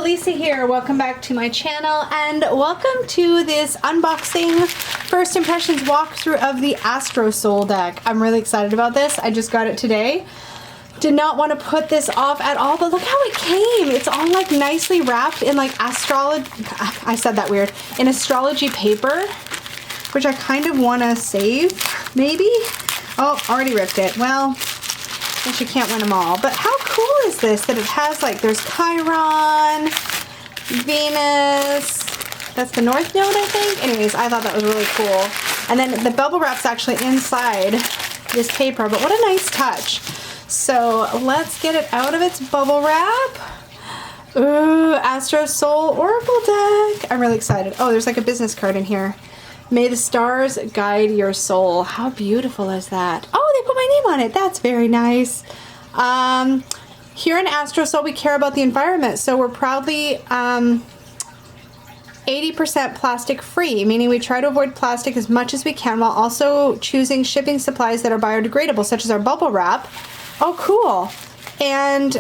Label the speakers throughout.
Speaker 1: Lisa here. Welcome back to my channel and welcome to this unboxing first impressions walkthrough of the Astrosoul deck. I'm really excited about this. I just got it today. Did not want to put this off at all, but look how it came. It's all like nicely wrapped in like I said that weird, in astrology paper, which I kind of want to save maybe. Oh, already ripped it. Well, I guess you can't win them all, but how cool is this that it has like, there's Chiron, Venus, that's the North Node, I think. Anyways, I thought that was really cool. And then the bubble wrap's actually inside this paper, but what a nice touch. So let's get it out of its bubble wrap. Ooh, Astrosoul Oracle deck. I'm really excited. Oh, there's like a business card in here. May the stars guide your soul. How beautiful is that? Oh, they put my name on it. That's very nice. Here in Astrosoul, we care about the environment. So we're proudly 80% plastic free, meaning we try to avoid plastic as much as we can while also choosing shipping supplies that are biodegradable, such as our bubble wrap. Oh, cool. And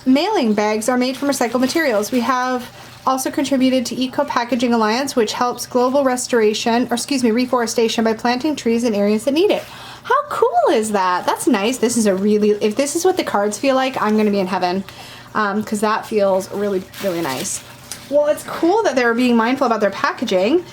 Speaker 1: mailing bags are made from recycled materials. We have also contributed to Eco Packaging Alliance, which helps global reforestation by planting trees in areas that need it. How cool is that? That's nice. This is a really, if this is what the cards feel like, I'm going to be in heaven, because that feels really, really nice. Well, it's cool that they're being mindful about their packaging.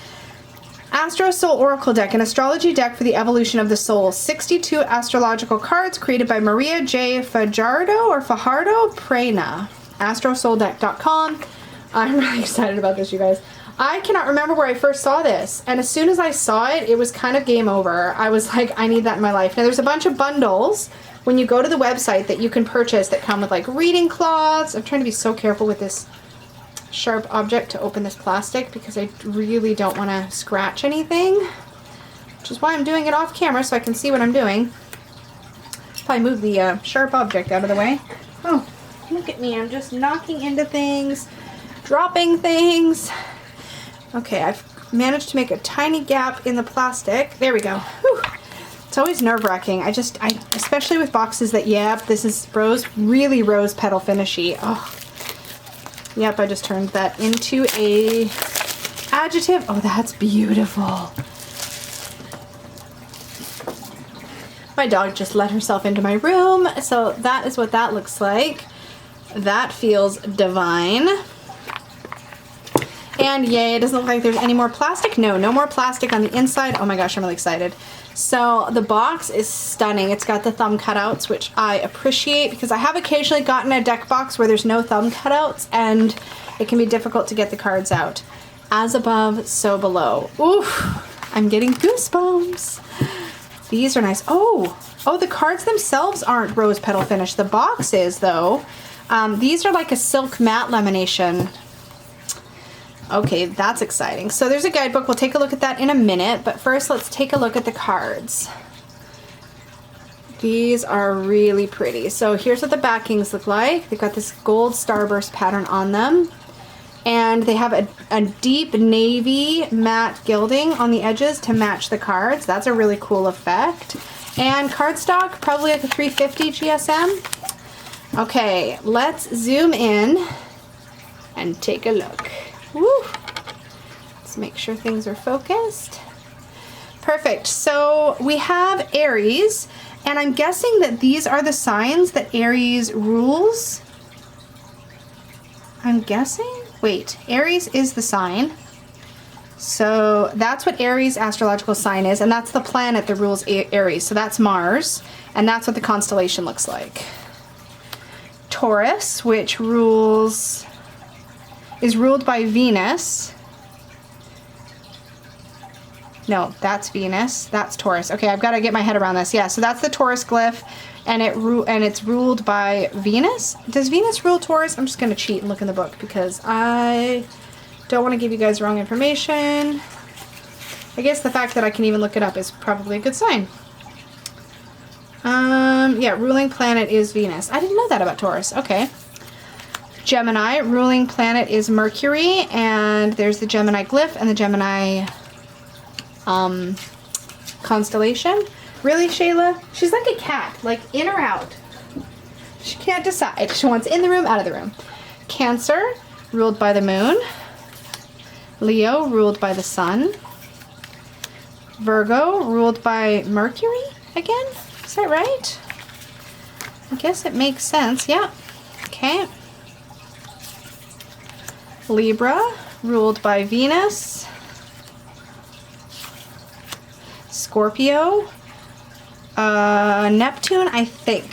Speaker 1: Astrosoul Oracle deck, an astrology deck for the evolution of the soul. 62 astrological cards created by Maria J. Fajardo Prena. AstrosoulDeck.com. I'm really excited about this, you guys. I cannot remember where I first saw this, and as soon as I saw it, it was kind of game over. I was like, I need that in my life. Now, there's a bunch of bundles when you go to the website that you can purchase that come with like reading cloths. I'm trying to be so careful with this sharp object to open this plastic because I really don't want to scratch anything, which is why I'm doing it off camera so I can see what I'm doing. Probably move the sharp object out of the way. Oh, look at me. I'm just knocking into things, dropping things. Okay, I've managed to make a tiny gap in the plastic. There we go. Whew. It's always nerve-wracking. I especially with boxes that, yep, this is really rose petal finishy. Oh, yep, I just turned that into a adjective. Oh, that's beautiful. My dog just let herself into my room, so that is what that looks like. That feels divine. And yay, it doesn't look like there's any more plastic. No more plastic on the inside. Oh my gosh, I'm really excited. So the box is stunning. It's got the thumb cutouts, which I appreciate because I have occasionally gotten a deck box where there's no thumb cutouts and it can be difficult to get the cards out. As above, so below. Oof, I'm getting goosebumps. These are nice. Oh, the cards themselves aren't rose petal finish. The box is, though. These are like a silk matte lamination. Okay, that's exciting. So there's a guidebook. We'll take a look at that in a minute, but first let's take a look at the cards. These are really pretty. So here's what the backings look like. They've got this gold starburst pattern on them, and they have a deep navy matte gilding on the edges to match the cards. That's a really cool effect. And cardstock, probably like a 350 GSM. Okay, let's zoom in and take a look. Woo. Let's make sure things are focused. Perfect. So we have Aries, and I'm guessing that these are the signs that Aries rules. I'm guessing? Wait, Aries is the sign. So that's what Aries astrological sign is, and that's the planet that rules Aries. So that's Mars, and that's what the constellation looks like. Taurus, which is ruled by Venus. No, that's Venus. That's Taurus. Okay, I've got to get my head around this. Yeah, so that's the Taurus glyph, and it's ruled by Venus. Does Venus rule Taurus? I'm just going to cheat and look in the book because I don't want to give you guys wrong information. I guess the fact that I can even look it up is probably a good sign. Yeah, ruling planet is Venus. I didn't know that about Taurus. Okay. Gemini, ruling planet is Mercury, and there's the Gemini glyph and the Gemini constellation. Really, Shayla? She's like a cat, like in or out. She can't decide. She wants in the room, out of the room. Cancer, ruled by the moon. Leo, ruled by the sun. Virgo, ruled by Mercury again. Is that right? I guess it makes sense. Yeah. Okay. Libra, ruled by Venus. Scorpio. Neptune, I think.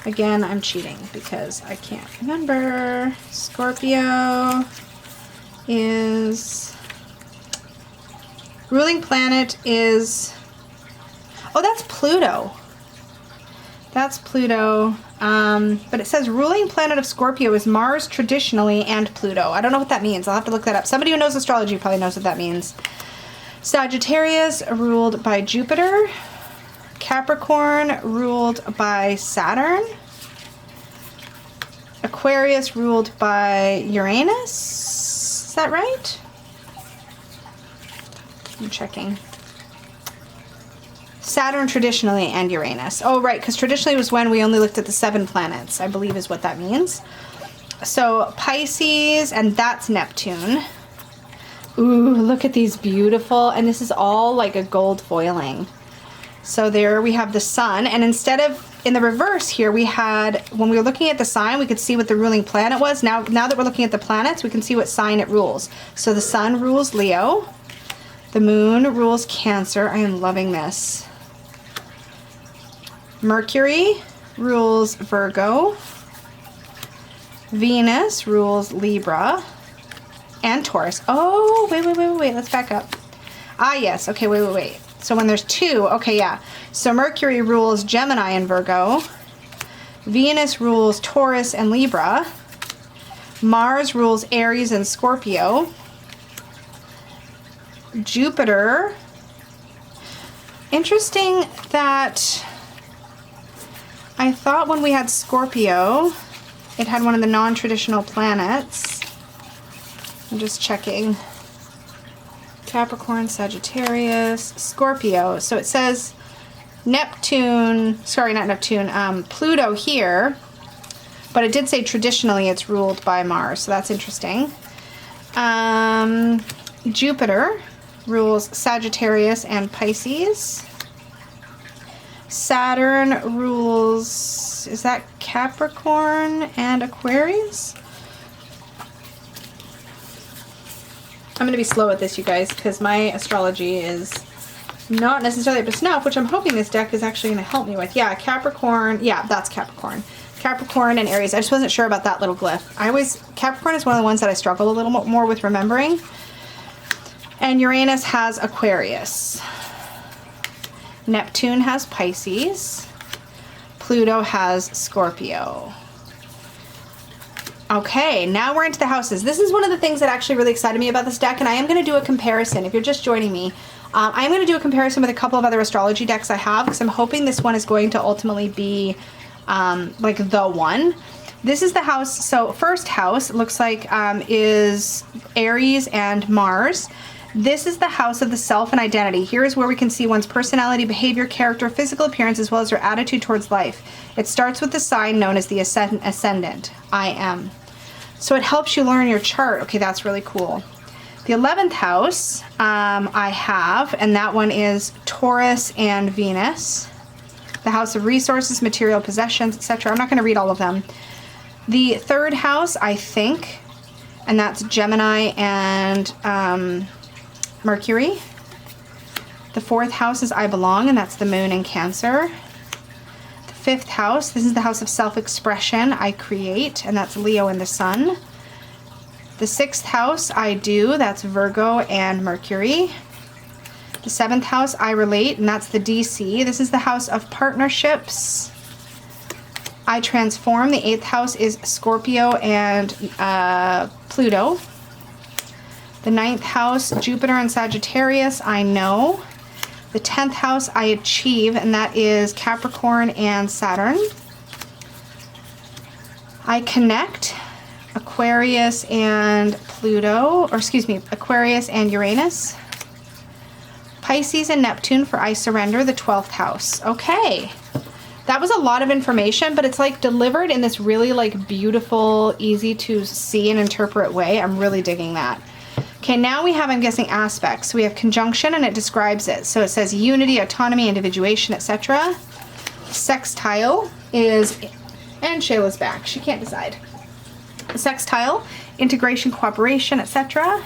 Speaker 1: Again, I'm cheating because I can't remember. Scorpio is... ruling planet is... oh, that's Pluto. That's Pluto. But it says ruling planet of Scorpio is Mars traditionally and Pluto. I don't know what that means. I'll have to look that up. Somebody who knows astrology probably knows what that means. Sagittarius, ruled by Jupiter. Capricorn, ruled by Saturn. Aquarius, ruled by Uranus. Is that right? I'm checking. Saturn traditionally and Uranus. Oh, right, because traditionally was when we only looked at the 7 planets, I believe is what that means. So Pisces, and that's Neptune. Ooh, look at these beautiful, and this is all like a gold foiling. So there we have the sun, and instead of, in the reverse here, we had, when we were looking at the sign, we could see what the ruling planet was. Now that we're looking at the planets, we can see what sign it rules. So the sun rules Leo. The moon rules Cancer. I am loving this. Mercury rules Virgo. Venus rules Libra and Taurus. Oh, wait. Let's back up. Ah, yes. Okay, wait. So when there's 2, okay, yeah. So Mercury rules Gemini and Virgo. Venus rules Taurus and Libra. Mars rules Aries and Scorpio. Jupiter. Interesting that I thought when we had Scorpio, it had one of the non-traditional planets. I'm just checking. Capricorn, Sagittarius, Scorpio. So it says Neptune, sorry, not Neptune, Pluto here, but it did say traditionally it's ruled by Mars, so that's interesting. Jupiter rules Sagittarius and Pisces. Saturn rules, is that Capricorn and Aquarius? I'm going to be slow at this, you guys, because my astrology is not necessarily up to snuff, which I'm hoping this deck is actually going to help me with. Yeah, Capricorn. Yeah, that's Capricorn. Capricorn and Aries. I just wasn't sure about that little glyph. Capricorn is one of the ones that I struggle a little more with remembering. And Uranus has Aquarius. Neptune has Pisces. Pluto has Scorpio. Okay, now we're into the houses. This is one of the things that actually really excited me about this deck, and I am going to do a comparison. If you're just joining me, I am going to do a comparison with a couple of other astrology decks I have, because I'm hoping this one is going to ultimately be like the one. This is the house. So first house looks like is Aries and Mars. This is the house of the self and identity. Here is where we can see one's personality, behavior, character, physical appearance, as well as their attitude towards life. It starts with the sign known as the ascendant, I am. So it helps you learn your chart. Okay, that's really cool. The 11th house I have, and that one is Taurus and Venus. The house of resources, material possessions, etc. I'm not going to read all of them. The 3rd house, I think, and that's Gemini and Mercury. The 4th house is I belong, and that's the moon and Cancer. The 5th house, this is the house of self-expression, I create, and that's Leo and the sun. The 6th house, I do, that's Virgo and Mercury. The 7th house, I relate, and that's the DC. This is the house of partnerships. I transform. The 8th house is Scorpio and Pluto. The 9th house, Jupiter and Sagittarius, I know. The 10th house, I achieve, and that is Capricorn and Saturn. I connect, Aquarius and Pluto, or excuse me, Aquarius and Uranus. Pisces and Neptune for I surrender, the 12th house. Okay, That was a lot of information, but it's like delivered in this really like beautiful, easy to see and interpret way. I'm really digging that. Okay, now we have, I'm guessing, aspects. So we have conjunction and it describes it. So it says unity, autonomy, individuation, etc. Sextile is, and Shayla's back. She can't decide. Sextile, integration, cooperation, etc.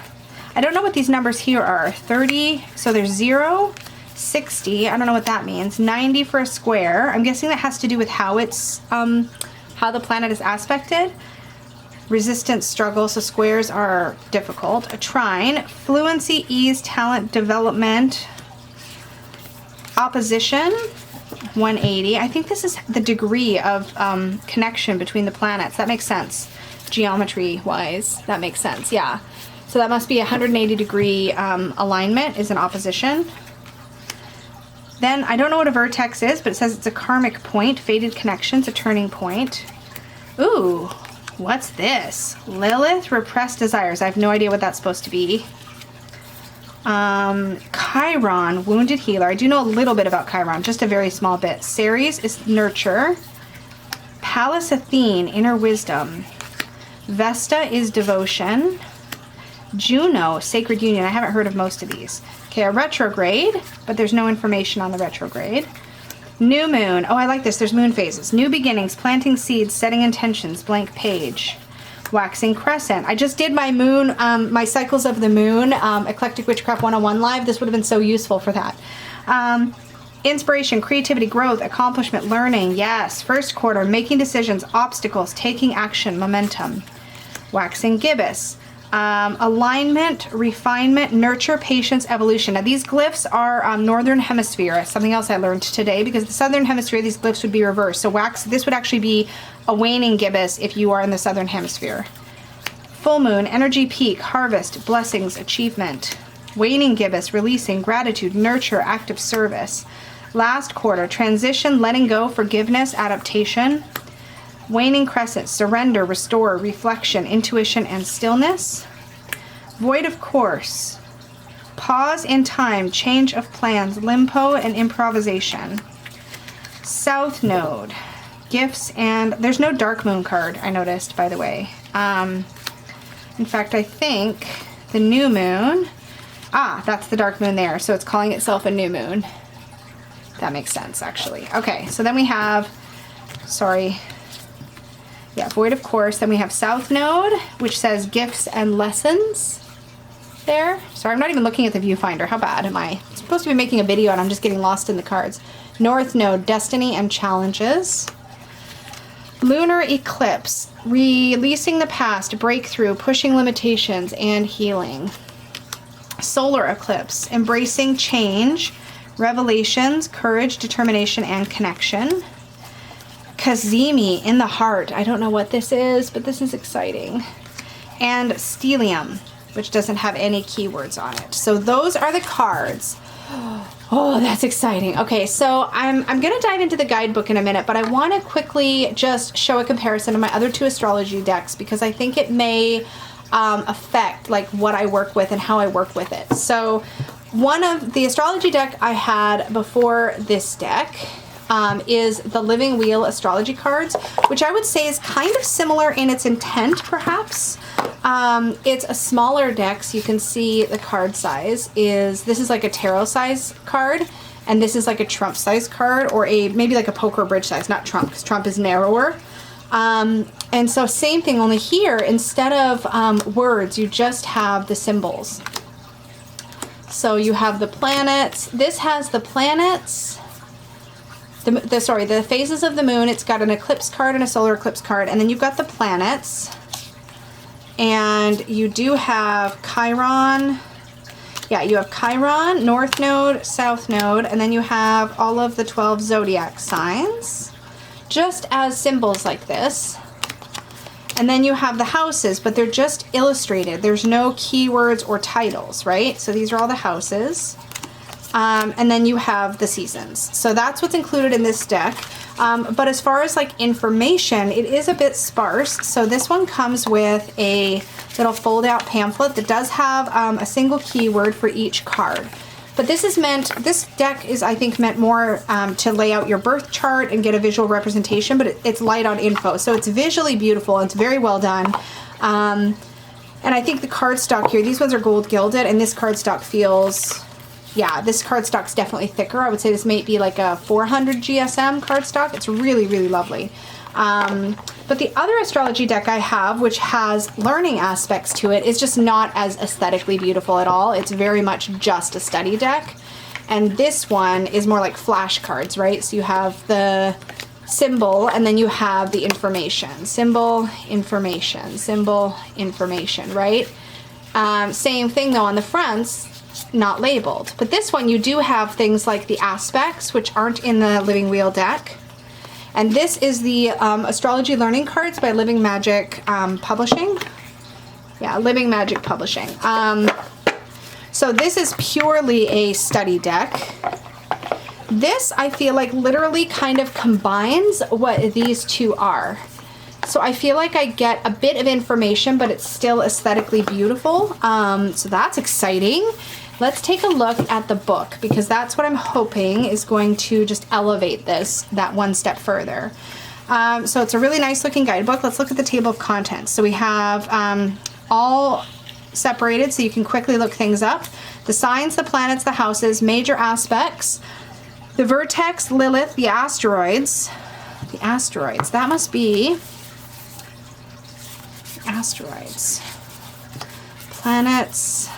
Speaker 1: I don't know what these numbers here are. 30, so there's 0, 60, I don't know what that means. 90 for a square. I'm guessing that has to do with how it's, how the planet is aspected. Resistance, struggle, so squares are difficult. A trine, fluency, ease, talent, development. Opposition, 180. I think this is the degree of connection between the planets. That makes sense. Geometry-wise, that makes sense, yeah. So that must be 180 degree alignment is an opposition. Then, I don't know what a vertex is, but it says it's a karmic point. Fated connections, a turning point. Ooh. What's this? Lilith, repressed desires. I have no idea what that's supposed to be. Chiron, wounded healer. I do know a little bit about Chiron, just a very small bit. Ceres is nurture. Pallas Athene, inner wisdom. Vesta is devotion. Juno, sacred union. I haven't heard of most of these. Okay, a retrograde, but there's no information on the retrograde. New moon. Oh, I like this. There's moon phases. New beginnings, planting seeds, setting intentions, blank page. Waxing crescent. I just did my moon, my cycles of the moon, Eclectic Witchcraft 101 live. This would have been so useful for that. Inspiration, creativity, growth, accomplishment, learning. Yes. First quarter, making decisions, obstacles, taking action, momentum. Waxing gibbous. Alignment, refinement, nurture, patience, evolution. Now these glyphs are northern hemisphere. Something else I learned today, because the southern hemisphere these glyphs would be reversed. So this would actually be a waning gibbous if you are in the southern hemisphere. Full moon, energy peak, harvest, blessings, achievement. Waning gibbous, releasing, gratitude, nurture, active service. Last quarter, transition, letting go, forgiveness, adaptation. Waning crescent, surrender, restore, reflection, intuition, and stillness. Void of course, pause in time, change of plans, limbo, and improvisation. South node, gifts, and there's no dark moon card, I noticed, by the way. In fact, I think the new moon, that's the dark moon there, so it's calling itself a new moon. That makes sense, actually. Okay, so then we have, void of course. Then we have South Node, which says gifts and lessons there. Sorry, I'm not even looking at the viewfinder. How bad am I? I'm supposed to be making a video and I'm just getting lost in the cards. North Node, destiny and challenges. Lunar eclipse, releasing the past, breakthrough, pushing limitations, and healing. Solar eclipse, embracing change, revelations, courage, determination, and connection. Kazemi, in the heart. I don't know what this is, but this is exciting. And Stellium, which doesn't have any keywords on it. So those are the cards. Oh, that's exciting. Okay, so I'm going to dive into the guidebook in a minute, but I want to quickly just show a comparison of my other two astrology decks, because I think it may affect like what I work with and how I work with it. So one of the astrology deck I had before this deck is the Living Wheel astrology cards, which I would say is kind of similar in its intent, perhaps. It's a smaller deck, so you can see the card size this is like a tarot size card, and this is like a trump size card, or maybe like a poker bridge size, not trump, because trump is narrower. And so same thing, only here, instead of words, you just have the symbols. So you have the planets. This has the planets, the phases of the moon. It's got an eclipse card and a solar eclipse card, and then you've got the planets, and you do have Chiron. Yeah, you have Chiron, North Node, South Node, and then you have all of the 12 zodiac signs, just as symbols like this. And then you have the houses, but they're just illustrated. There's no keywords or titles, right? So these are all the houses. And then you have the seasons. So that's what's included in this deck. But as far as like information, it is a bit sparse. So this one comes with a little fold out pamphlet that does have a single keyword for each card. But this deck is, I think, meant more to lay out your birth chart and get a visual representation, but it's light on info. So it's visually beautiful, and it's very well done. And I think the cardstock here, these ones are gold gilded, and this cardstock feels, yeah, this cardstock's definitely thicker. I would say this might be like a 400 GSM cardstock. It's really, really lovely. But the other astrology deck I have, which has learning aspects to it, is just not as aesthetically beautiful at all. It's very much just a study deck. And this one is more like flashcards, right? So you have the symbol, and then you have the information. Symbol, information, symbol, information, right? Same thing though on the fronts, not labeled. But this one, you do have things like the aspects, which aren't in the Living Wheel deck. And this is the Astrology Learning Cards by Living Magic Publishing. Yeah, Living Magic Publishing. So this is purely a study deck. This, I feel like, literally kind of combines what these two are. So I feel like I get a bit of information, but it's still aesthetically beautiful. So that's exciting. Let's take a look at the book, because that's what I'm hoping is going to just elevate that one step further. So it's a really nice looking guidebook. Let's look at the table of contents. So we have all separated so you can quickly look things up. The signs, the planets, the houses, major aspects, the vertex, Lilith, the asteroids. The asteroids, that must be asteroids. Planets,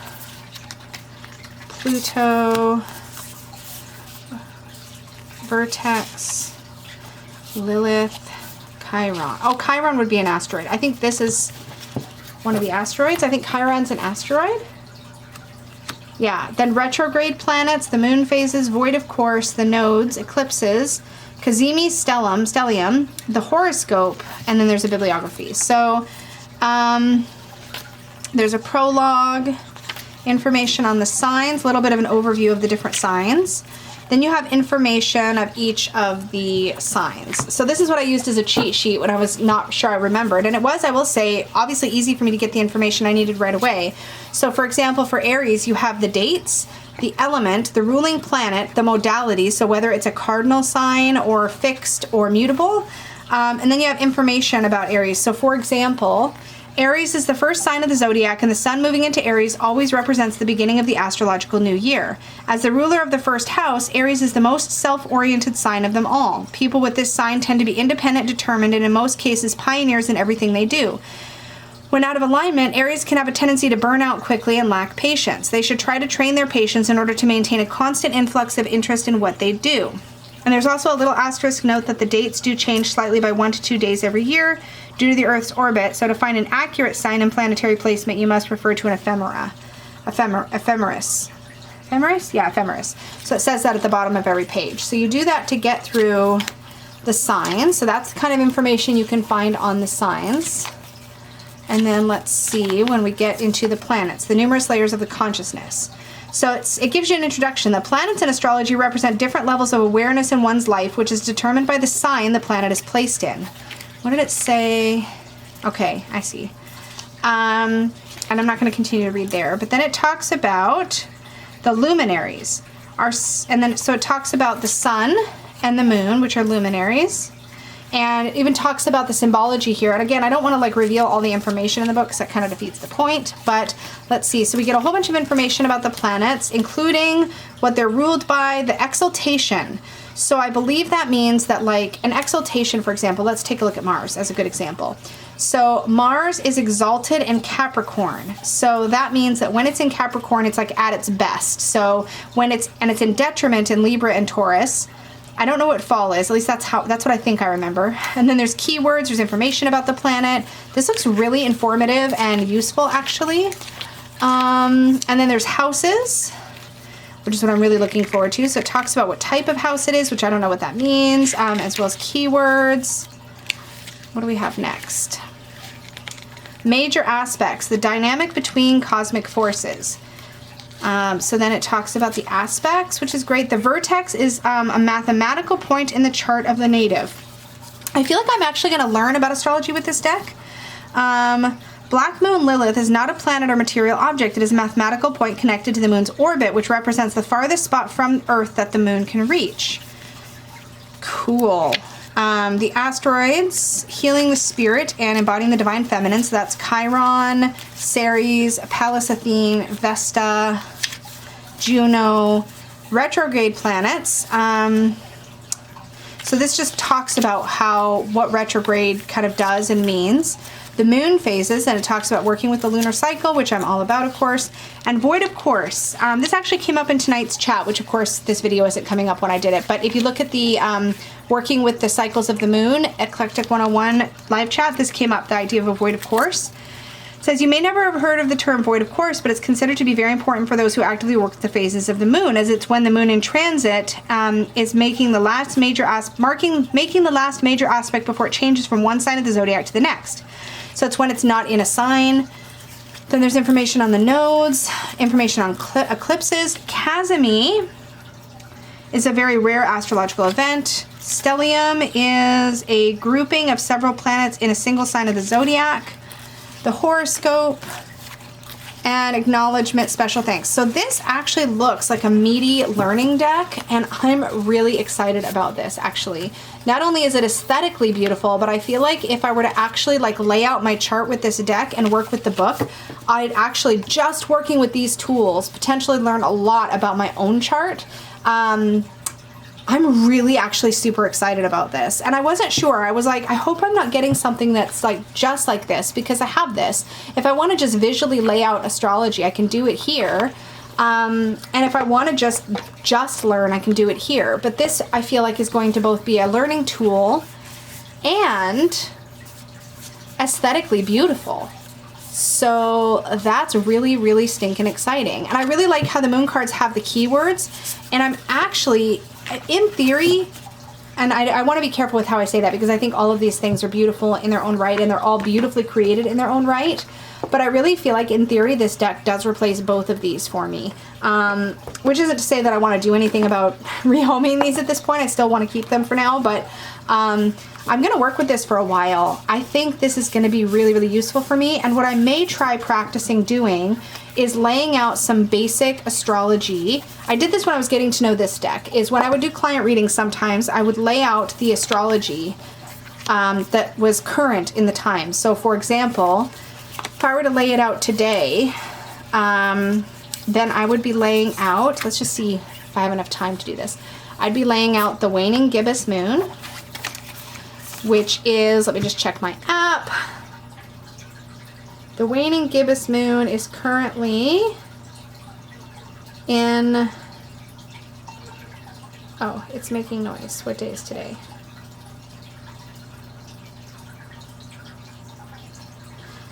Speaker 1: Pluto, vertex, Lilith, Chiron. Oh, Chiron would be an asteroid. I think this is one of the asteroids. I think Chiron's an asteroid. Yeah, then retrograde planets, the moon phases, void of course, the nodes, eclipses, Cazimi stellium, the horoscope, and then there's a bibliography. So there's a prologue, information on the signs, a little bit of an overview of the different signs. Then you have information of each of the signs. So this is what I used as a cheat sheet when I was not sure I remembered. And it was, I will say, obviously easy for me to get the information I needed right away. So for example, for Aries, you have the dates, the element, the ruling planet, the modality, so whether it's a cardinal sign or fixed or mutable. And then you have information about Aries. So for example, Aries is the first sign of the zodiac, and the sun moving into Aries always represents the beginning of the astrological new year. As the ruler of the first house, Aries is the most self-oriented sign of them all. People with this sign tend to be independent, determined, and in most cases pioneers in everything they do. When out of alignment, Aries can have a tendency to burn out quickly and lack patience. They should try to train their patience in order to maintain a constant influx of interest in what they do. And there's also a little asterisk note that the dates do change slightly by 1 to 2 days every year due to the Earth's orbit. So to find an accurate sign and planetary placement, you must refer to an ephemeris. Ephemeris? Yeah, ephemeris. So it says that at the bottom of every page. So you do that to get through the signs. So that's the kind of information you can find on the signs. And then let's see when we get into the planets, the numerous layers of the consciousness. So it gives you an introduction. The planets in astrology represent different levels of awareness in one's life, which is determined by the sign the planet is placed in. What did it say? Okay, I see. And I'm not going to continue to read there. But then it talks about the luminaries. So it talks about the sun and the moon, which are luminaries. And it even talks about the symbology here. And again, I don't want to like reveal all the information in the book because that kind of defeats the point. But let's see. So we get a whole bunch of information about the planets, including what they're ruled by, the exaltation. So I believe that means that like an exaltation, for example, let's take a look at Mars as a good example. So Mars is exalted in Capricorn. So that means that when it's in Capricorn, it's like at its best. So when it's in detriment in Libra and Taurus, I don't know what fall is, at least that's what I think I remember. And then there's keywords, there's information about the planet. This looks really informative and useful actually. And then there's houses, which is what I'm really looking forward to. So it talks about what type of house it is, which I don't know what that means, as well as keywords. What do we have next? Major aspects, the dynamic between cosmic forces. So then it talks about the aspects, which is great. The vertex is a mathematical point in the chart of the native. I feel like I'm actually going to learn about astrology with this deck. Black Moon Lilith is not a planet or material object. It is a mathematical point connected to the moon's orbit, which represents the farthest spot from Earth that the moon can reach. Cool. The asteroids, healing the spirit and embodying the divine feminine. So that's Chiron, Ceres, Pallas Athene, Vesta, Juno, retrograde planets. So this just talks about what retrograde kind of does and means. The moon phases, and it talks about working with the lunar cycle, which I'm all about, of course. And void of course. This actually came up in tonight's chat, which of course this video isn't coming up when I did it. But if you look at the working with the cycles of the moon, Eclectic 101 live chat, this came up, the idea of a void of course. It says, you may never have heard of the term void of course, but it's considered to be very important for those who actively work with the phases of the moon, as it's when the moon in transit is making the last major aspect before it changes from one sign of the zodiac to the next. So it's when it's not in a sign. Then there's information on the nodes, information on eclipses. Chasmi is a very rare astrological event. Stellium is a grouping of several planets in a single sign of the zodiac. The horoscope, and acknowledgement, special thanks. So this actually looks like a meaty learning deck, and I'm really excited about this, actually. Not only is it aesthetically beautiful, but I feel like if I were to actually like lay out my chart with this deck and work with the book, I'd actually, just working with these tools, potentially learn a lot about my own chart. I'm really actually super excited about this. And I wasn't sure. I was like, I hope I'm not getting something that's like just like this, because I have this. If I want to just visually lay out astrology, I can do it here. And if I want to just learn, I can do it here. But this, I feel like, is going to both be a learning tool and aesthetically beautiful. So that's really, really stinking exciting. And I really like how the moon cards have the keywords. And I'm actually, in theory, and I want to be careful with how I say that, because I think all of these things are beautiful in their own right, and they're all beautifully created in their own right. But I really feel like, in theory, this deck does replace both of these for me. Which isn't to say that I want to do anything about rehoming these at this point. I still want to keep them for now, but I'm going to work with this for a while. I think this is going to be really, really useful for me. And what I may try practicing doing is laying out some basic astrology. I did this when I was getting to know this deck, is when I would do client readings sometimes, I would lay out the astrology that was current in the time. So for example, if I were to lay it out today, then I would be laying out, let's just see if I have enough time to do this. I'd be laying out the waning gibbous moon, which is, let me just check my app. The waning gibbous moon is currently in, oh, it's making noise. What day is today?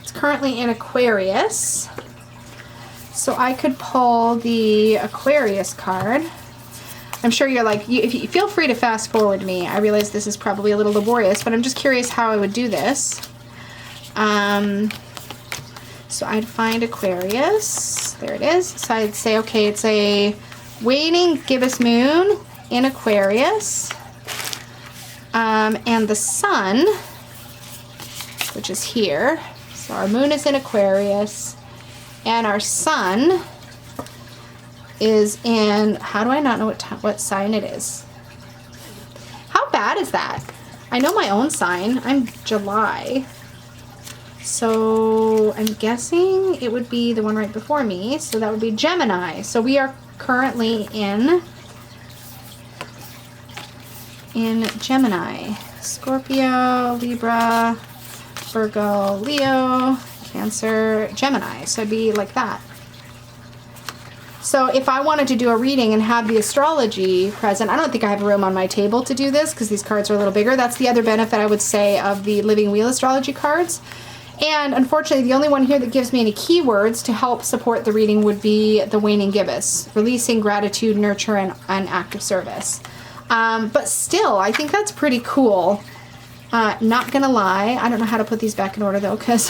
Speaker 1: It's currently in Aquarius. So I could pull the Aquarius card. I'm sure you're like, if you feel free to fast forward me. I realize this is probably a little laborious, but I'm just curious how I would do this. So I'd find Aquarius. There it is. So I'd say, okay, it's a waning gibbous moon in Aquarius. And the sun, which is here. So our moon is in Aquarius. And our sun is in, how do I not know what sign it is? How bad is that? I know my own sign. I'm July. So I'm guessing it would be the one right before me. So that would be Gemini. So we are currently in Gemini. Scorpio, Libra, Virgo, Leo, Cancer, Gemini. So it'd be like that. So if I wanted to do a reading and have the astrology present, I don't think I have room on my table to do this because these cards are a little bigger. That's the other benefit, I would say, of the Living Wheel astrology cards. And unfortunately, the only one here that gives me any keywords to help support the reading would be the waning gibbous, releasing gratitude, nurture, and active service. But still, I think that's pretty cool. Not gonna lie, I don't know how to put these back in order though, because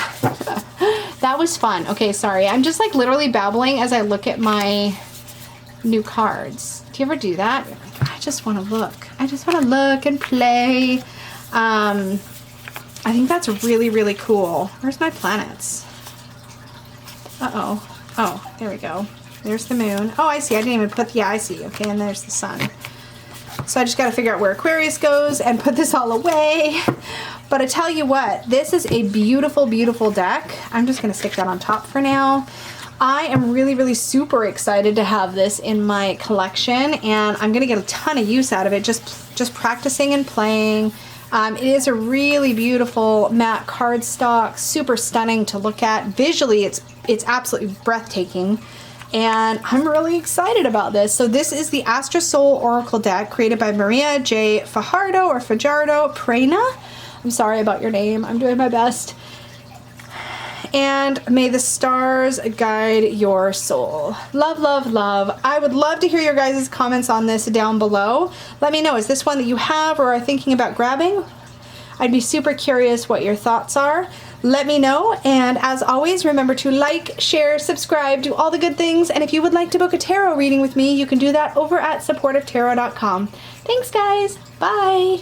Speaker 1: that was fun. Okay, sorry. I'm just like literally babbling as I look at my new cards. Do you ever do that? You're like, I just want to look. I just want to look and play. I think that's really, really cool. Where's my planets? Uh-oh. Oh, there we go. There's the moon. Oh, I see. I didn't even put, yeah, I see. Okay, and there's the sun. So I just got to figure out where Aquarius goes and put this all away. But I tell you what, this is a beautiful, beautiful deck. I'm just going to stick that on top for now. I am really, really super excited to have this in my collection, and I'm going to get a ton of use out of it just practicing and playing. It is a really beautiful matte cardstock, super stunning to look at. Visually, it's absolutely breathtaking, and I'm really excited about this. So this is the Astrosoul Oracle deck created by Maria J. Fajardo or Fajardo Prena. I'm sorry about your name. I'm doing my best. And may the stars guide your soul. Love, love, love. I would love to hear your guys' comments on this down below. Let me know, is this one that you have or are thinking about grabbing? I'd be super curious what your thoughts are. Let me know, and as always, remember to like, share, subscribe, do all the good things, and if you would like to book a tarot reading with me, you can do that over at supportivetarot.com. Thanks, guys. Bye.